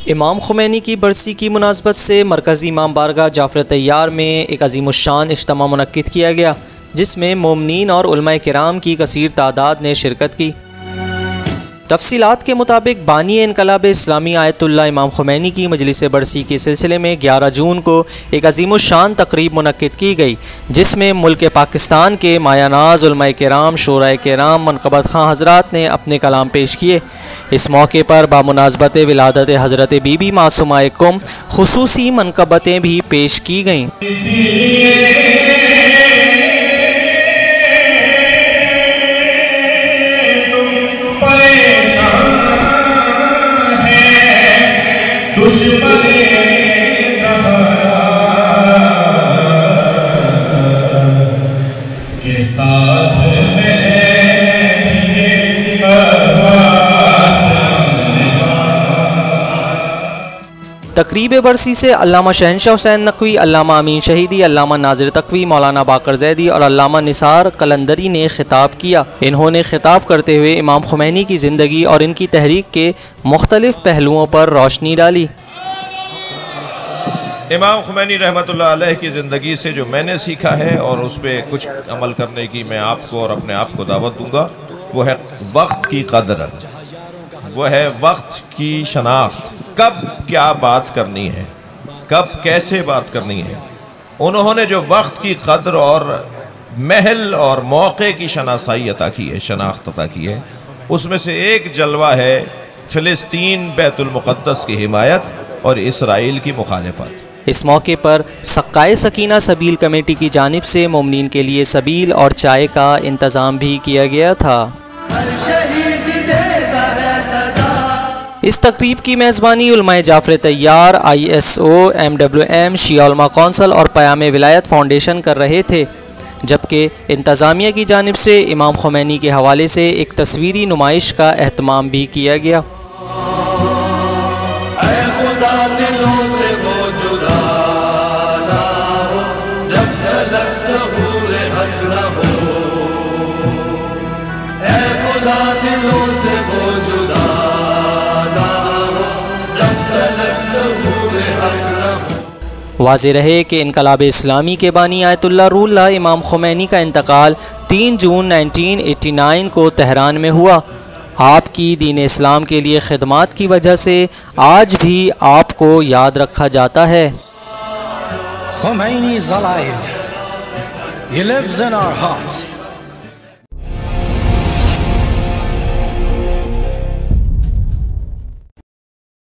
इमाम खुमैनी की बरसी की मुनासबत से मरकज़ी इमाम बारगाह जाफ़र तैयार में एक अज़ीमुश्शान इज्तिमा मुनक्किद किया गया, जिसमें मोमिनीन और उलमाए किराम की कसीर तादाद ने शिरकत की। तफसीलात के मुताबिक बानी इनकलाब इस्लामी आयतुल्लाह इमाम खुमैनी की मजलिस बरसी के सिलसिले में 11 जून को एक अज़ीमुश्शान तकरीब मुनक्किद की गई, जिसमें मुल्क पाकिस्तान के मायानाज़ उलमाए किराम, शोराए किराम, मनक़बत खां हज़रात ने अपने कलाम पेश किए। इस मौके पर बामुनासबत विलादत हज़रत बीबी मासूमा कुम खुसूसी मनक़बतें भी पेश की गईं। तकरीब बरसी से अल्लामा शहनशाह हुसैन नकवी, अल्लामा अमीन शहीदी, अल्लामा नाज़िर तकवी, मौलाना बाकर ज़ैदी और अल्लामा निसार कलंदरी ने खिताब किया। इन्होंने खिताब करते हुए इमाम खुमैनी की ज़िंदगी और इनकी तहरीक के मुख्तलिफ़ पहलुओं पर रोशनी डाली। इमाम खुमैनी रहमतुल्लाह अलैह की ज़िंदगी से जो मैंने सीखा है और उस पर कुछ अमल करने की मैं आपको और अपने आप को दावत दूंगा, वो है वक्त की कदर, वो है वक्त की शनाख्त। कब क्या बात करनी है, कब कैसे बात करनी है। उन्होंने जो वक्त की कदर और महल और मौके की शनासाई अता की है, शनाख्त अता की है, उसमें से एक जलवा है फ़िलिस्तीन बैतुल मुक़द्दस की हिमायत और इसराइल की मुखालिफत। इस मौके पर सक्काए सकीना सबील कमेटी की जानिब से मोमिनीन के लिए सबील और चाय का इंतज़ाम भी किया गया था। इस तकरीब की मेज़बानी उलमाए जाफ़र तैयार, ISO, MWM, शिया उलमा कौंसल और क़याम विलायत फाउंडेशन कर रहे थे, जबकि इंतज़ामिया की जानिब से इमाम खुमैनी के हवाले से एक तस्वीरी नुमाइश का एहतमाम भी किया गया। वाज़ेह रहे कि इनकलाब इस्लामी के बानी आयतुल्लाह रूहुल्लाह इमाम खुमैनी का इंतकाल 3 जून 1989 को तेहरान में हुआ। आपकी दीन इस्लाम के लिए खिदमात की वजह से आज भी आपको याद रखा जाता है। Khomeini is alive. He lives in our hearts.